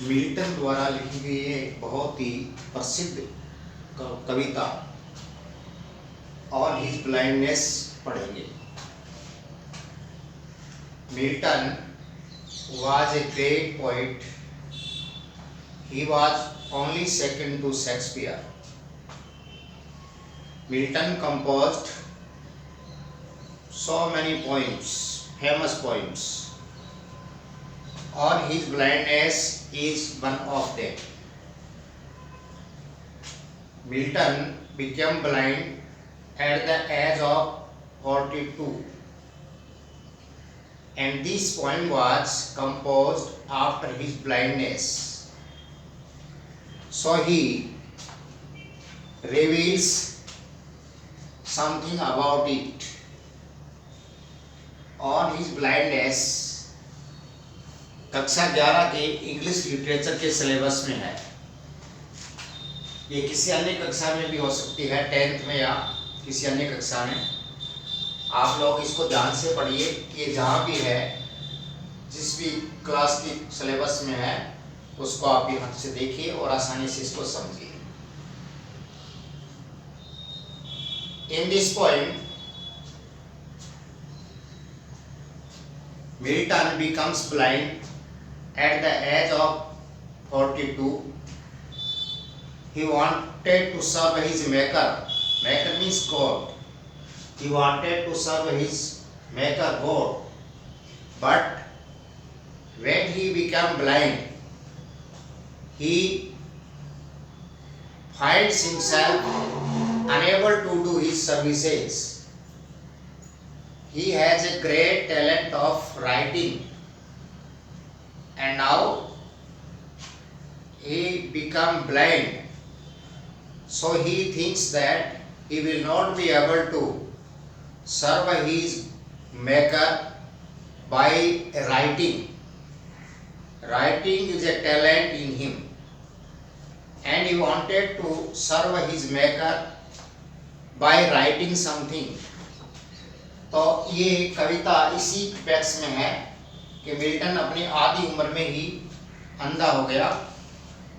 Milton द्वारा लिखी गई एक बहुत ही प्रसिद्ध कविता ऑन हिज ब्लाइंडनेस पढ़ेंगे। Milton was a great poet. He was only second to Shakespeare. Milton composed so many poems, famous poems. On his blindness is one of them. Milton became blind at the age of 42, and this poem was composed after his blindness. So he reveals something about it. On his blindness कक्षा 11 के English literature के syllabus में है। ये किसी अन्य कक्षा में भी हो सकती है, 10th में या किसी अन्य कक्षा में। आप लोग इसको ध्यान से पढ़िए। ये जहाँ भी है, जिस भी क्लास की सिलेबस में है, उसको आप यहाँ से देखिए और आसानी से इसको समझिए। In this poem, Milton becomes blind at the age of 42. He wanted to serve his maker. Maker means God. He wanted to serve his maker God, but when he became blind, he finds himself unable to do his services. He has a great talent of writing, and now he become blind, so he thinks that he will not be able to serve his maker by writing. Writing is a talent in him, and he wanted to serve his maker by writing something. तो ये कविता इसी PACS में है कि Milton अपनी आधी उम्र में ही अंधा हो गया,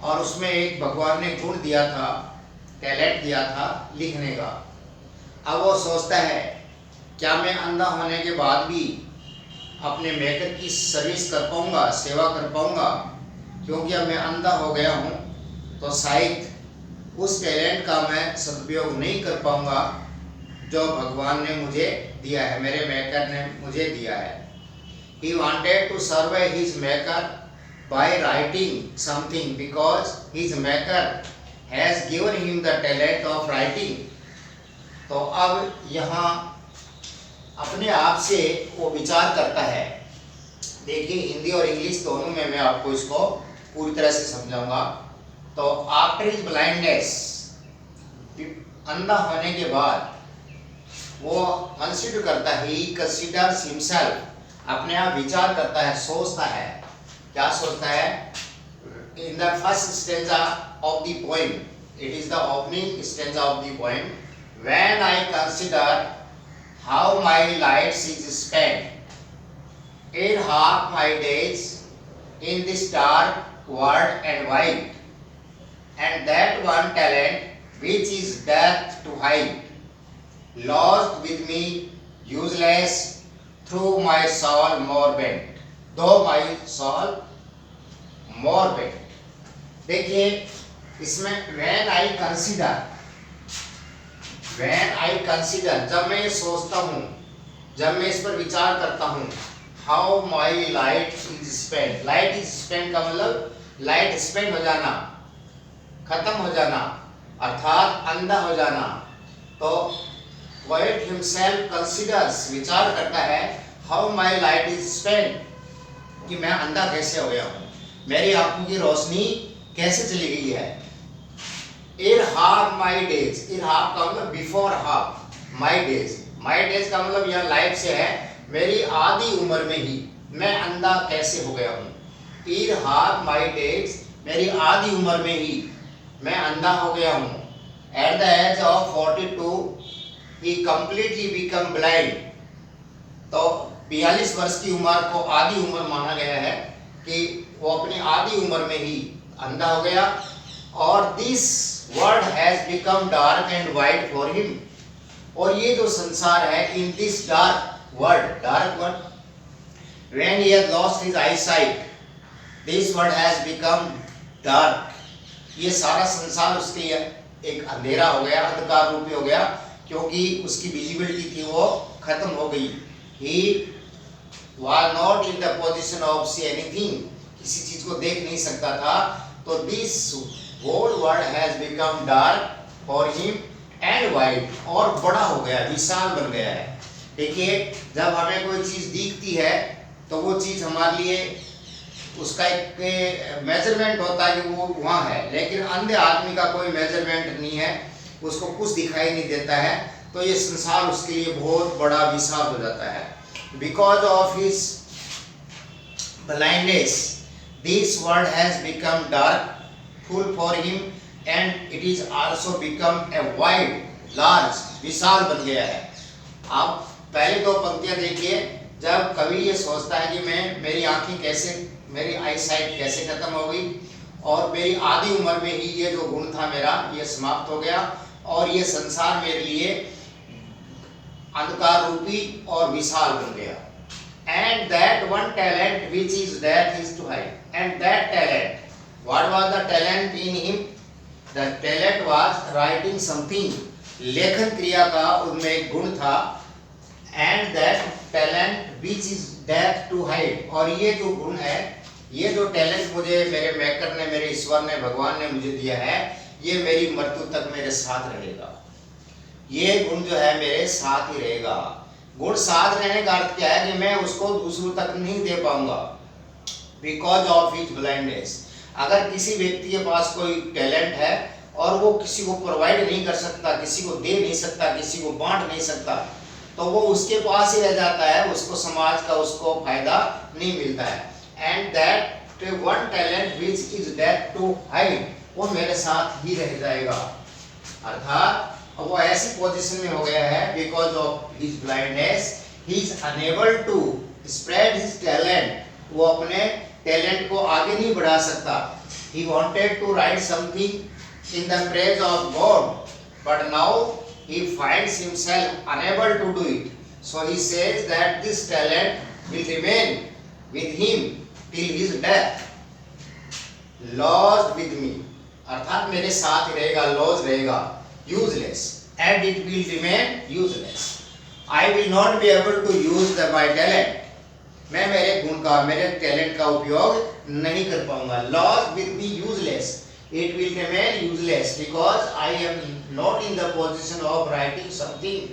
और उसमें एक भगवान ने गुण दिया था, टैलेंट दिया था लिखने का। अब वो सोचता है, क्या मैं अंधा होने के बाद भी अपने मेकर की सर्विस कर पाऊंगा, सेवा कर पाऊंगा? क्योंकि अब मैं अंधा हो गया हूँ, तो शायद उस टैलेंट का मैं सदुपयोग नहीं कर पाऊंगा जो भगवान ने मुझे दिया है, मेरे मेकर ने मुझे दिया है। He wanted to serve his maker by writing something because his maker has given him the talent of writing. तो अब यहाँ अपने आप से वो विचार करता है। देखिए, हिंदी और इंग्लिश दोनों में मैं आपको इसको पूरी तरह से समझाऊंगा। तो आफ्टर हिज ब्लाइंडनेस, अंधा होने के बाद वो कंसीडर करता है, ही कंसीडर्स हिमसेल्फ, अपने आप विचार करता है, सोचता है। क्या सोचता है? In the first stanza of the poem, it is the opening stanza of the poem, when I consider how my lives is spent in half my days in this dark world and wide, and that one talent which is death to hide, lost with me useless through my soul more bent, though my soul more bent. देखिए, इसमें when I consider, When I consider, जब मैं ये सोचता हूँ, जब मैं इस पर विचार करता हूँ, how my light is spent, light is spent का मतलब लाइट स्पेंड हो जाना, खत्म हो जाना, अर्थात अंधा हो जाना। तो poet himself considers, विचार करता है, how my light is spent, कि मैं अंधा कैसे हो गया हूँ, मेरी आंखों की रोशनी कैसे चली गई है। In half my days, in half का मतलब before half, my days, my days का मतलब यहाँ लाइफ से है, मेरी आधी उम्र में ही मैं अंधा कैसे हो गया हूँ। In half my days, मेरी आधी उम्र में ही मैं अंधा हो गया हूँ। At the age of 42, he completely become blind. तो 42 वर्ष की उम्र को आधी उम्र माना गया है कि वो अपनी आधी उम्र में ही अंधा हो गया। और this world has become dark and white for him, और ये जो संसार है, in this dark world when he has lost his eyesight, this world has become dark, ये सारा संसार उसके लिए एक अंधेरा हो गया, अंधकार रूपी हो गया, क्योंकि उसकी विजिबिलिटी थी वो खत्म हो गई। He was not in the position of see anything, किसी चीज को देख नहीं सकता था। तो this whole world has become dark for him and wide, और बड़ा हो गया, विशाल बन गया है। देखिए, जब हमें कोई चीज दिखती है तो वो चीज हमारे लिए उसका एक मेजरमेंट होता है कि वो वहाँ है, लेकिन अंधे आदमी का कोई मेजरमेंट नहीं है, उसको कुछ दिखाई नहीं देता है, तो ये संसार उसके लिए बहुत बड़ा विशाल हो जाता है। Because of his blindness this world has become dark full for him and it is also become a wide large, विशाल बन गया है। आप पहले दो पंक्तियां देखिए, जब कवि ये सोचता है कि मेरी आंखें कैसे, मेरी आई साइट कैसे खत्म हो गई, और मेरी आधी उम्र में ही ये जो गुण था मेरा ये समाप्त हो गया, और ये संसार मेरे लिए अंधकार रूपी और विशाल बन गया। And that one talent which is death is to hide, and that talent, what was the talent in him? The talent was writing something, लेखन क्रिया का उनमें एक गुण था। And that talent which is death to hide, और ये जो गुण है, ये जो टैलेंट मुझे मेरे मेकर ने, मेरे ईश्वर ने, भगवान ने मुझे दिया है, ये मेरी मृत्यु तक मेरे साथ रहेगा। ये गुण जो है मेरे साथ ही रहेगा। गुण साथ रहने का अर्थ क्या है कि मैं उसको दूसरों तक नहीं दे पाऊंगा, बिकॉज ऑफ हिज ब्लाइंडनेस। अगर किसी व्यक्ति के पास कोई टैलेंट है और वो किसी को प्रोवाइड नहीं कर सकता, किसी को दे नहीं सकता, किसी को बांट नहीं सकता, तो वो उसके पास ही रह जाता है, उसको समाज का उसको फायदा नहीं मिलता है। And that one talent which is death to hide, वो मेरे साथ ही रह जाएगा। अर्थात वो ऐसी पोजीशन में हो गया है, because of his blindness he is unable to spread his talent, वो अपने टैलेंट को आगे नहीं बढ़ा सकता। He wanted to write something in the praise of God, but now he finds himself unable to do it, so he says that this talent will remain with him till his death, lost with me, अर्थात मेरे साथ ही रहेगा, loss रहेगा, useless, and it will remain useless. I will not be able to use my talent, मैं मेरे गुण का, मेरे टैलेंट का उपयोग नहीं कर पाऊंगा। lost with me, useless, it will remain useless because I am not in the position of writing something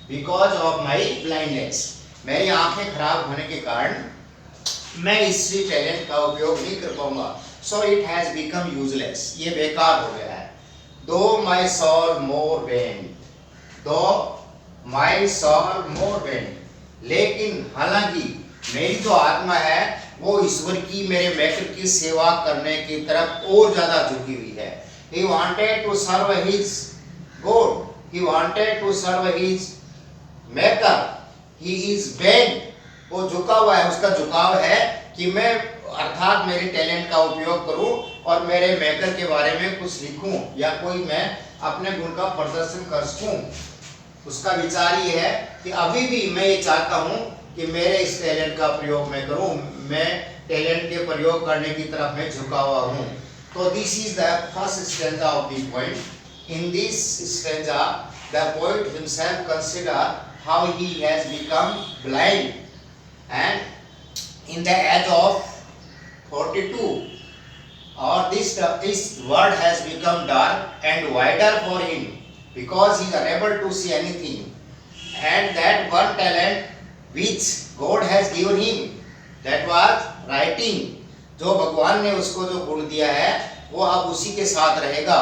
because of my blindness. मेरी आंखें खराब होने के कारण मैं इसी टैलेंट का उपयोग नहीं कर पाऊंगा। So it has become useless. ये बेकार हो गया है। Though my soul more vain, though my soul more vain, लेकिन हालांकि मेरी जो आत्मा है वो ईश्वर की, मेरे मेकर की सेवा करने की तरफ और ज्यादा झुकी हुई है। He wanted to serve his God. He wanted to serve his maker. He is bent. वो झुका हुआ है, उसका झुकाव है कि मैं अर्थात मेरे टैलेंट का उपयोग करूं और मेरे मेकर के बारे में कुछ लिखूं या कोई मैं अपने गुण का प्रदर्शन कर सकूं। उसका विचार ये है कि अभी भी मैं ये चाहता हूं कि मेरे इस टैलेंट का प्रयोग मैं करूं, मैं टैलेंट के प्रयोग करने की तरफ मैं झुका हुआ हूं। तो this is the first stanza of the poem. In this stanza the poet himself consider how he has become blind and in the age of 42 or this world has become dark and wider for him because he is unable to see anything, and that one talent which God has given him, that was writing, जो भगवान ने उसको जो गुण दिया है वो अब उसी के साथ रहेगा।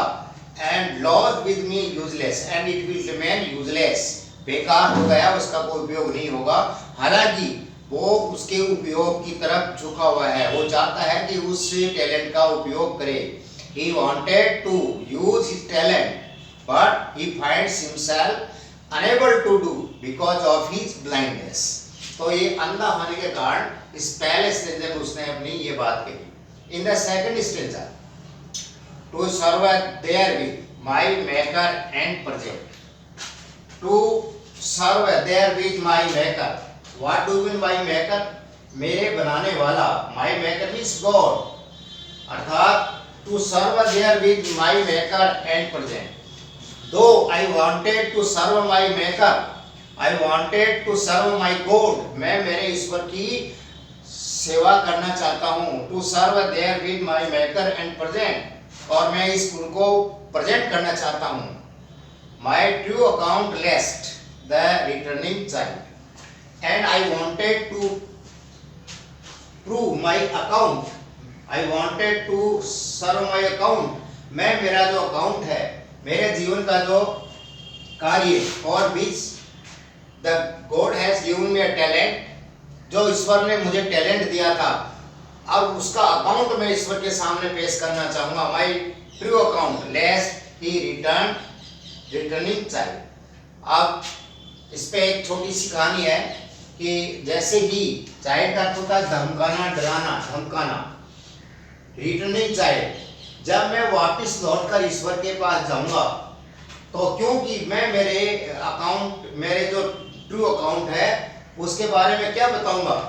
and lost with me useless and it will remain useless, बेकार हो गया, उसका कोई उपयोग नहीं होगा। हालांकि वो उसके उपयोग की तरफ झुका हुआ है, वो चाहता है कि उस टैलेंट का उपयोग करे। He wanted to use his talent, but he finds himself unable to do because of his blindness. तो ये अंधा होने के कारण इस पहले स्टेज में उसने अपनी ये बात कही। In the second stanza, to serve therewith my maker and present. To serve therewith my maker. What do you mean by maker? मेरे बनाने वाला. My maker means God. अर्थात to serve therewith my maker and present. Though I wanted to serve my maker, I wanted to serve my God. मैं मेरे ईश्वर की सेवा करना चाहता हूँ. To serve therewith my maker and present. और मैं इस गुण को प्रेजेंट करना चाहता हूँ. My true account lest the returning child, and I wanted to prove my account. I wanted to serve my account. मैं मेरा जो अकाउंट है, मेरे जीवन का जो कार्य, for which the God has given me a talent, जो ईश्वर ने मुझे टैलेंट दिया था, अब उसका अकाउंट मैं ईश्वर के सामने पेश करना चाहूंगा. My true account lest he returning child. अब इस पे एक छोटी सी कहानी है कि जैसे ही चाइल्ड का होता है धमकाना, डराना, धमकाना. रिटर्निंग चाइल्ड, जब मैं वापस लौटकर ईश्वर के पास जाऊंगा तो क्योंकि मैं मेरे जो ट्रू अकाउंट है उसके बारे में क्या बताऊंगा.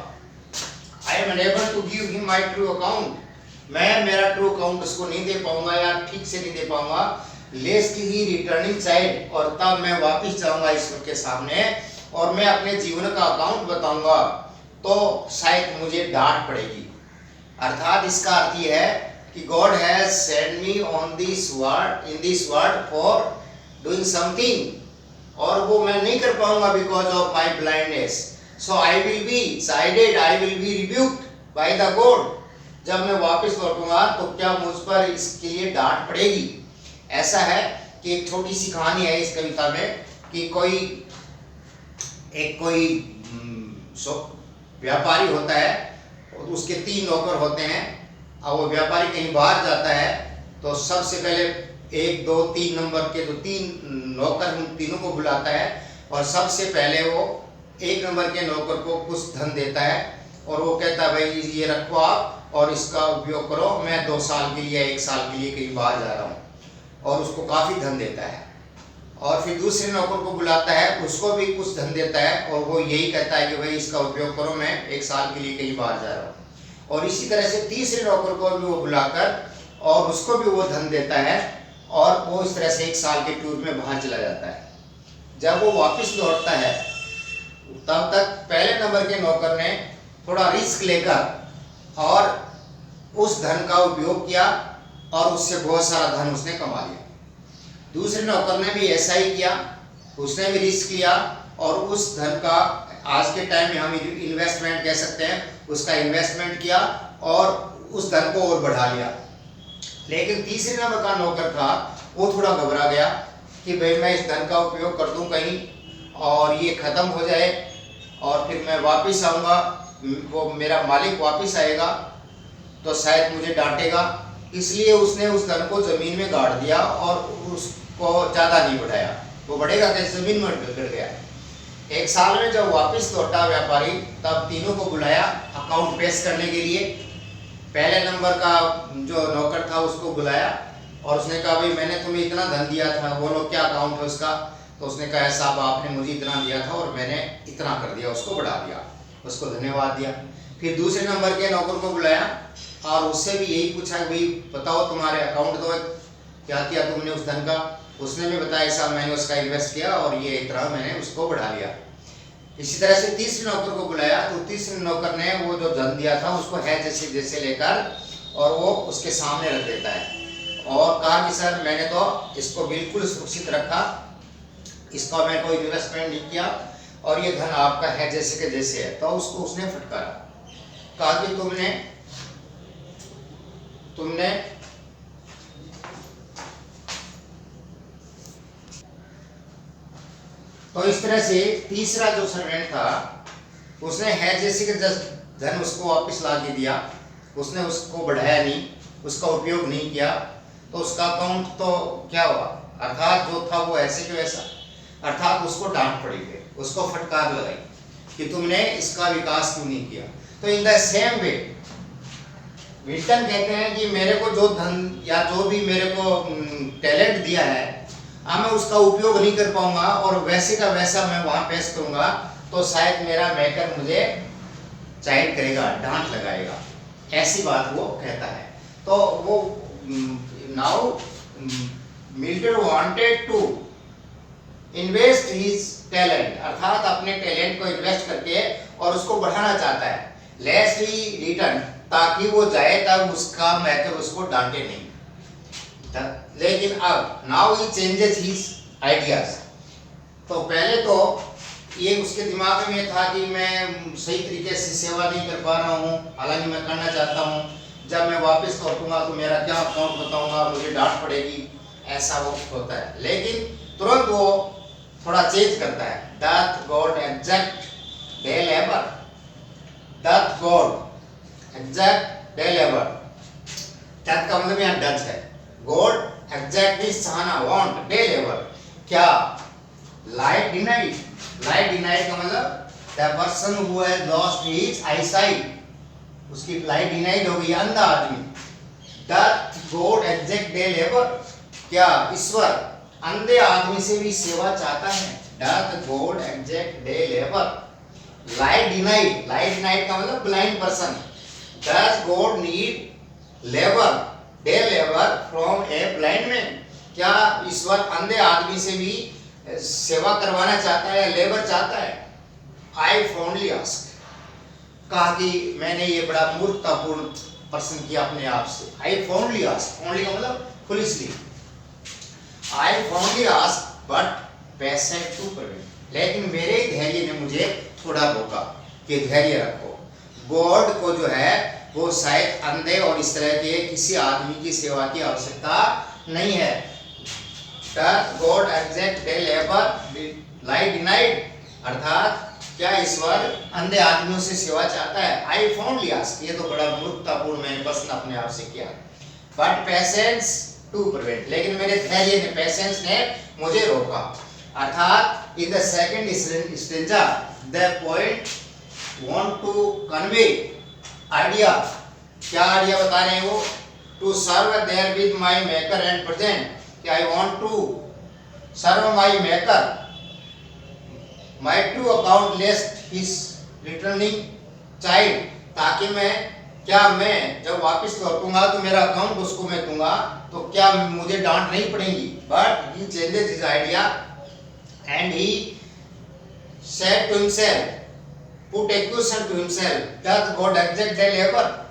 I am unable to give him my true account. मैं मेरा ट्रू अकाउंट उसको नहीं दे पाऊंगा या ठीक से नहीं दे पाऊंगा. लेस्ट ही रिटर्निंग चाइल्ड, और तब मैं वापस जाऊंगा ईश्वर के सामने और मैं अपने जीवन का अकाउंट बताऊंगा तो शायद मुझे डांट पड़ेगी. अर्थात इसका अर्थ यह है कि God has sent me on this world, in this world for doing something, और वो मैं नहीं कर पाऊंगा because of my blindness. So I will be chided, I will be rebuked by the God. जब मैं वापस लौटूंगा तो क्या मुझ पर इसके लिए डांट पड़ेगी. ऐसा है कि एक छोटी सी कहानी है इस कविता में कि कोई व्यापारी होता है, उसके 3 नौकर होते हैं. अब वो व्यापारी कहीं बाहर जाता है तो सबसे पहले 1, 2, 3 नंबर के जो 3 नौकर उन तीनों को बुलाता है और सबसे पहले वो 1 नंबर के नौकर को कुछ धन देता है और वो कहता है भाई ये रखो आप और इसका उपयोग करो, मैं 2 साल के लिए 1 साल के लिए कहीं बाहर जा रहा हूँ, और उसको काफ़ी धन देता है. और फिर दूसरे नौकर को बुलाता है, उसको भी कुछ धन देता है और वो यही कहता है कि भाई इसका उपयोग करो, मैं 1 साल के लिए कहीं बाहर जा रहा हूँ. और इसी तरह से तीसरे नौकर को भी वो बुलाकर और उसको भी वो धन देता है और वो इस तरह से 1 साल के टूर में बाहर चला जाता है. जब वो वापस लौटता है तब तक पहले नंबर के नौकर ने थोड़ा रिस्क लेकर और उस धन का उपयोग किया और उससे बहुत सारा धन उसने कमा लिया. दूसरे नौकर ने भी ऐसा ही किया, उसने भी रिस्क लिया और उस धन का आज के टाइम में हम इन्वेस्टमेंट कह सकते हैं, उसका इन्वेस्टमेंट किया और उस धन को और बढ़ा लिया. लेकिन तीसरे नंबर का नौकर था, वो थोड़ा घबरा गया कि भाई मैं इस धन का उपयोग कर दूं कहीं और ये ख़त्म हो जाए और फिर मैं वापस आऊँगा, वो मेरा मालिक वापस आएगा तो शायद मुझे डांटेगा. इसलिए उसने उस धन को ज़मीन में गाड़ दिया और उसको ज़्यादा नहीं बढ़ाया. वो बढ़ेगा कैसे, ज़मीन में गिर गया. 1 साल में जब वापस लौटा व्यापारी तब तीनों को बुलाया अकाउंट पेश करने के लिए. पहले नंबर का जो नौकर था उसको बुलाया और उसने कहा भाई मैंने तुम्हें इतना धन दिया था, बोलो क्या अकाउंट है उसका. तो उसने कहा साहब आपने मुझे इतना दिया था और मैंने इतना कर दिया, उसको बढ़ा दिया, उसको धन्यवाद दिया. फिर दूसरे नंबर के नौकर को बुलाया और उससे भी यही पूछा भाई बताओ तुम्हारे अकाउंट तो क्या किया तुमने उस धन का. उसने भी बताया साहब मैंने उसका इन्वेस्ट किया और ये इतना मैंने उसको बढ़ा लिया. इसी तरह से तीसरे नौकर को बुलाया तो तीसरे नौकर ने वो जो धन दिया था उसको है जैसे जैसे लेकर और वो उसके सामने रख देता है और कहा कि सर मैंने तो इसको बिल्कुल सुरक्षित रखा, इसका मैं कोई इन्वेस्टमेंट नहीं किया और ये धन आपका है जैसे के जैसे है. तो उसको उसने फटकारा, कहा कि तुमने तो इस तरह से तीसरा जो सर्वेंट था उसने है जैसे के धन उसको वापस ला के दिया, उसने उसको बढ़ाया नहीं, उसका उपयोग नहीं किया. तो उसका अकाउंट तो क्या हुआ, अर्थात जो था वो ऐसे के वैसा. अर्थात उसको डांट पड़ी गई, उसको फटकार लगाई कि तुमने इसका विकास क्यों नहीं किया. तो in the same way Wilton कहते हैं कि मेरे को जो धन या जो भी मेरे को टैलेंट दिया है, अब मैं उसका उपयोग नहीं कर पाऊंगा और वैसे का वैसा मैं वहां पेश करूंगा, तो शायद मेरा मेकर मुझे चाइड करेगा, डांट लगाएगा। ऐसी बात वो कहता है। तो वो now Milton wanted to invest his talent, अर्थात अपने टैलेंट को इन्वेस्ट करके और उसको बढ़ाना चाहता है, लेस्ट ही रिटर्न, ताकि वो जाए तब उसका मेकर उसको डांटे नहीं। लेकिन अब now he changes his ideas. तो पहले तो ये उसके दिमाग में था कि मैं सही तरीके से सेवा नहीं कर पा रहा हूँ, हालांकि मैं करना चाहता हूँ, जब मैं वापस लौटूंगा तो मेरा क्या अकाउंट बताऊंगा, मुझे डांट पड़ेगी, ऐसा वो होता है। लेकिन तुरंत वो थोड़ा चेंज करता है, doth God exact their labor, doth God exact their labor, doth का मतलब यहाँ डच है, God exact is चाहना, want, their labor, क्या lie denied, lie denied का मतलब the person who has lost his eyesight, उसकी lie denied हो गई, अंधा आदमी। doth God exact their labor, क्या ईश्वर अंधे आदमी से भी सेवा चाहता है, doth God exact their labor, lie denied, lie denied का मतलब blind person, does God need labor, their labor from a blind man, क्या ईश्वर अंधे आदमी से भी सेवा करवाना चाहता है, लेबर चाहता है। I fondly ask, कहा कि मैंने ये बड़ा मूर्खतापूर्ण प्रश्न किया अपने आप से। I fondly ask, fondly का मतलब foolishly, I fondly ask but patient to prevent, लेकिन मेरे धैर्य ने मुझे थोड़ा रोका कि धैर्य रखो, गॉड को जो है वो शायद अंधे और इस तरह के किसी आदमी की सेवा की आवश्यकता नहीं है। Doth God exact their labor, lie denied, अर्थात क्या ईश्वर अंधे आदमियों से सेवा चाहता है। I fondly ask, ये तो बड़ा मूर्खतापूर्ण मैंने प्रश्न अपने आप से किया। But patience to prevent, लेकिन मेरे धैर्य ने, पेशेंस ने मुझे रोका। अर्थात in the second stanza the poet want to convey idea, क्या आइडिया बता रहे हैं वो, to serve there with my maker and present, कि I want to serve my maker, my true account lest his returning child, ताकि मैं जब वापस लौटूंगा तो मेरा अकाउंट उसको मैं दूंगा, तो क्या मुझे डांट नहीं पड़ेगी। But he changes his idea and he said to himself, put a question to himself, does God exact their labor?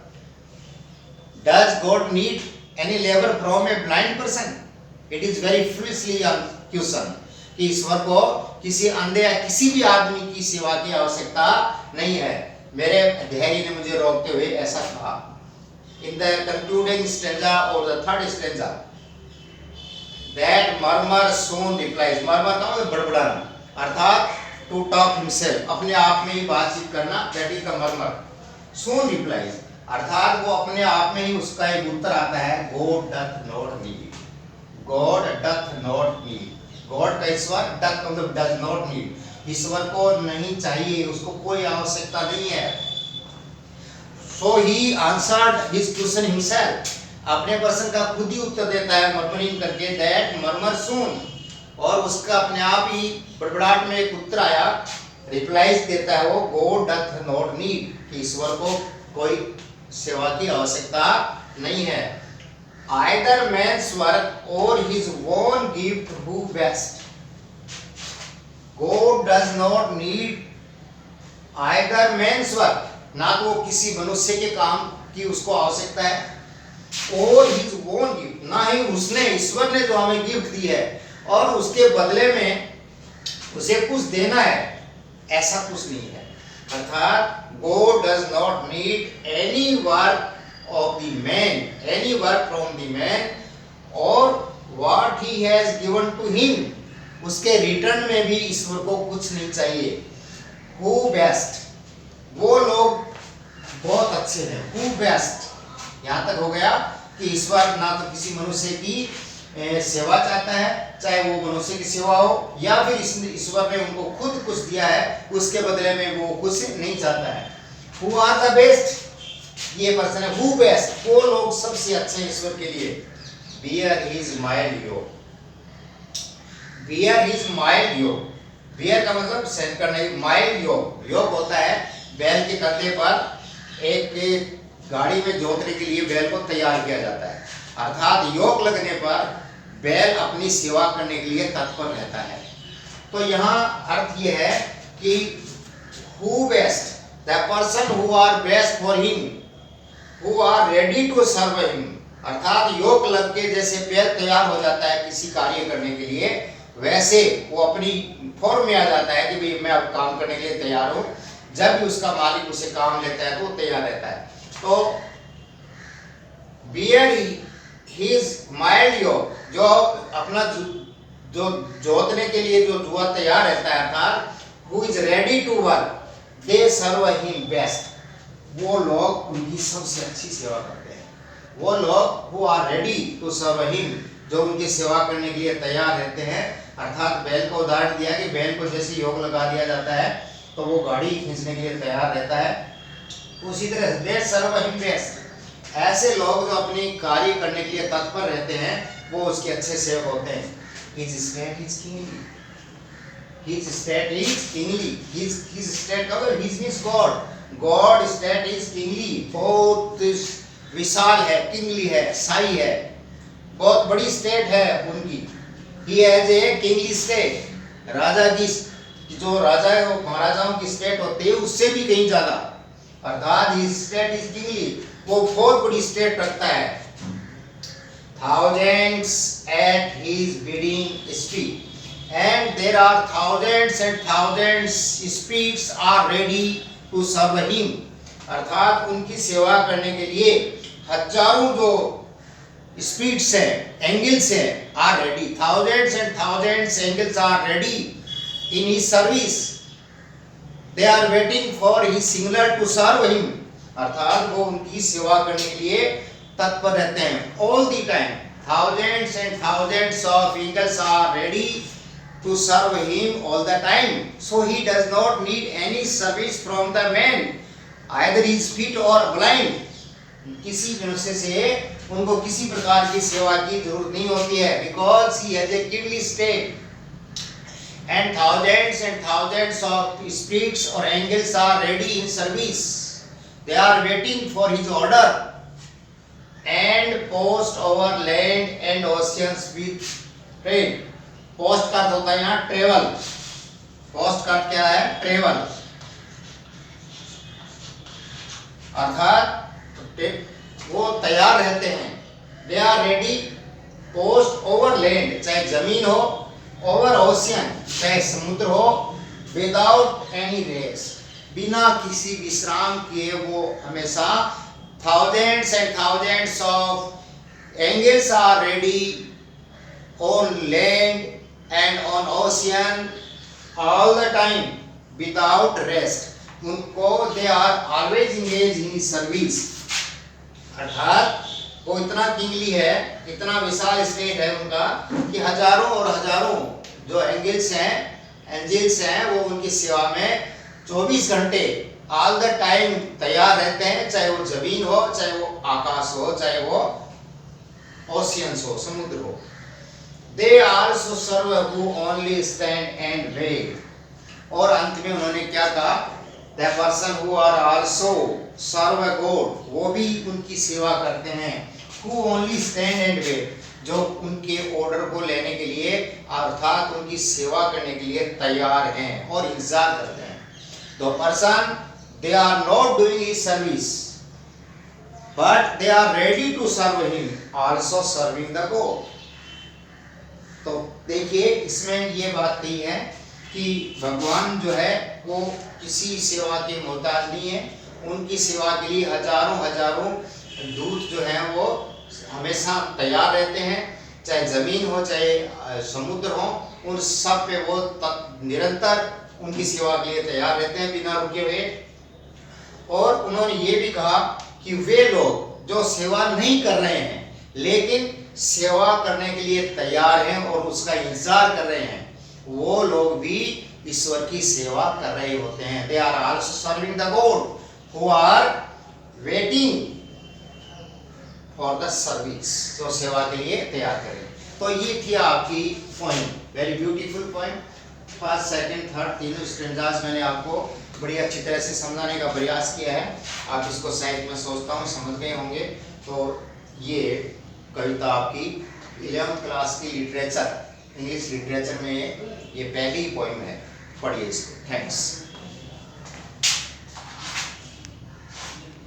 Does God need any labor from a blind person? It is very foolishly a question, कि ईश्वर को किसी अंधे या किसी भी आदमी की सेवा की आवश्यकता नहीं है। मेरे धैर्य ने मुझे रोकते हुए ऐसा कहा। In the concluding stanza or the third stanza, that murmur soon replies, murmur का मतलब बड़बड़ाना, अर्थात to talk himself, अपने आप में ही बातचीत करना, that is the murmur, soon replies, अर्थात वो अपने आप में ही उसका एक उत्तर आता है, God doth not need, God doth not need, God का ईश्वर, doth मतलब does not need, ईश्वर को नहीं चाहिए, उसको कोई आवश्यकता नहीं है। So he answered his question himself, अपने प्रश्न का खुद ही उत्तर देता है मर्मरिंग करके, that murmur soon, और उसका अपने आप ही बड़बड़ाहट में एक उत्तर आया, रिप्लाइज देता है वो, God doth not need, ईश्वर को कोई सेवा की आवश्यकता नहीं है। Either man's work or his own gift who best, God does not need either man's work, ना तो किसी मनुष्य के काम की उसको आवश्यकता है, और his own gift, ना ही उसने, ईश्वर ने जो हमें गिफ्ट दी है और उसके बदले में उसे कुछ देना है, ऐसा कुछ नहीं है। अर्थात God does not need any work of the man, any work from the man, or what he has given to him, उसके रिटर्न में भी ईश्वर को कुछ नहीं चाहिए। Who best, वो लोग बहुत अच्छे हैं। Who best, यहाँ तक हो गया कि ईश्वर ना तो किसी मनुष्य की सेवा चाहता है, चाहे वो मनुष्य की सेवा हो या फिर ईश्वर ने उनको खुद कुछ दिया है, उसके बदले में वो कुछ नहीं चाहता है। Who are the best, ये पर्सन है हु बेस्ट, वो लोग सबसे अच्छे ईश्वर के लिए। बियर हिज माइल्ड योग, बियर हिज माइल्ड योग, बियर का मतलब सहन करने, माइल्ड योग, योग होता है बैल के कंधे पर एक गाड़ी में जोतने के लिए बैल को तैयार किया जाता है, अर्थात योग लगने पर बैल अपनी सेवा करने के लिए तत्पर रहता है। तो यहाँ अर्थ ये है कि who best, the person who are best for him, who are ready to serve him, अर्थात योग लग के जैसे बैल तैयार हो जाता है किसी कार्य करने के लिए, वैसे वो अपनी फॉर्म में आ जाता है कि भाई मैं अब काम करने के लिए तैयार हूँ। जब भी उसका मालिक उसे काम लेता है तो वो तैयार रहता है। तो बियर हिज माइल्ड योग, जो अपना जो जोतने के लिए जो जुआ तैयार रहता है, अर्थात who is ready to work, they serve him best, वो लोग उनकी सबसे अच्छी सेवा करते हैं। वो लोग who are ready to serve him, जो उनकी सेवा करने के लिए तैयार रहते हैं, अर्थात बैल को उदाहरण दिया कि बैल को जैसे योग लगा दिया जाता है तो वो गाड़ी खींचने के लिए तैयार रहता है, उसी तरह दे सर्व हिम बेस्ट, ऐसे लोग जो अपनी कार्य करने के लिए तत्पर रहते हैं वो उसके अच्छे सेवक होते हैं। His state is kingly, his state is kingly, his state का मतलब his means God, God state is kingly, बहुत विशाल है, किंगली है, साई है, बहुत बड़ी स्टेट है उनकी। He has a kingly state, राजा की जो राजा है वो महाराजाओं की स्टेट होती है उससे भी कहीं ज्यादा, अर्थात his state is kingly, वो बहुत बड़ी स्टेट रखता है। Thousands at his bidding speak, and there are thousands and thousands spirits are ready to serve him, अर्थात उनकी सेवा करने के लिए हजारों जो स्पीड्स हैं, एंगल्स हैं, are ready, thousands and thousands angels are ready in his service, they are waiting for his signal to serve him, अर्थात वो उनकी सेवा करने के लिए तत्पर रहते हैं। All the time thousands and thousands of angels are ready to serve him all the time, so he does not need any service from the man, either he is fit or blind, किसी मनुष्य से उनको किसी प्रकार की सेवा की जरूरत नहीं होती है, because he has a kingly state, and thousands of spirits or angels are ready in service, they are waiting for his order, and post over land and oceans with train, post का होता है यहाँ travel, post का क्या है travel, अर्थात वो तैयार रहते हैं, they are ready, post over land चाहे जमीन हो, ओवर ओशियन चाहे समुद्र हो, विदाउट एनी रेस्ट बिना किसी विश्राम किए वो हमेशा, thousands and thousands of angels are ready on land and on ocean all the time without rest, उनको they are always engaged in service, अर्थात वो इतना किंगली है, इतना विशाल स्टेट है उनका कि हजारों और हजारों जो एंजल्स हैं वो उनकी सेवा में 24 घंटे ऑल द टाइम तैयार रहते हैं, चाहे वो जमीन हो, चाहे वो आकाश हो, चाहे वो ओशियंस हो, समुद्र हो। They also serve who only stand and wait, और अंत में उन्होंने क्या कहा, The person who are also serve God, वो भी उनकी सेवा करते हैं, who only stand and wait, जो उनके ऑर्डर को लेने के लिए अर्थात उनकी सेवा करने के लिए तैयार हैं और इंतजार करते हैं। The person they are not doing his service, but they are ready to serve him, also serving the God. तो देखिए इसमें ये बात कही है कि भगवान जो है वो किसी सेवा के मोहताज नहीं है, उनकी सेवा के लिए हजारों दूत जो हैं वो हमेशा तैयार रहते हैं, चाहे जमीन हो चाहे समुद्र हो, उन सब पे वो निरंतर उनकी सेवा के लिए तैयार रहते हैं बिना रुके हुए। और उन्होंने ये भी कहा कि वे लोग जो सेवा नहीं कर रहे हैं लेकिन सेवा करने के लिए तैयार हैं और उसका इंतजार कर रहे हैं, वो लोग भी ईश्वर की सेवा कर रहे होते हैं। They are also serving the God who are waiting for the service, जो सेवा के लिए तैयार करें। तो ये थी आपकी point, very beautiful point. First, second, third तीनों स्ट्रेंजास मैंने आपको बड़ी अच्छी तरह से समझाने का प्रयास किया है। आप इसको शायद मैं सोचता हूँ समझ गए होंगे। तो ये कविता आपकी 11th क्लास की लिटरेचर, इंग्लिश लिटरेचर में ये पहली पोइम है, पढ़िए इसको। थैंक्स।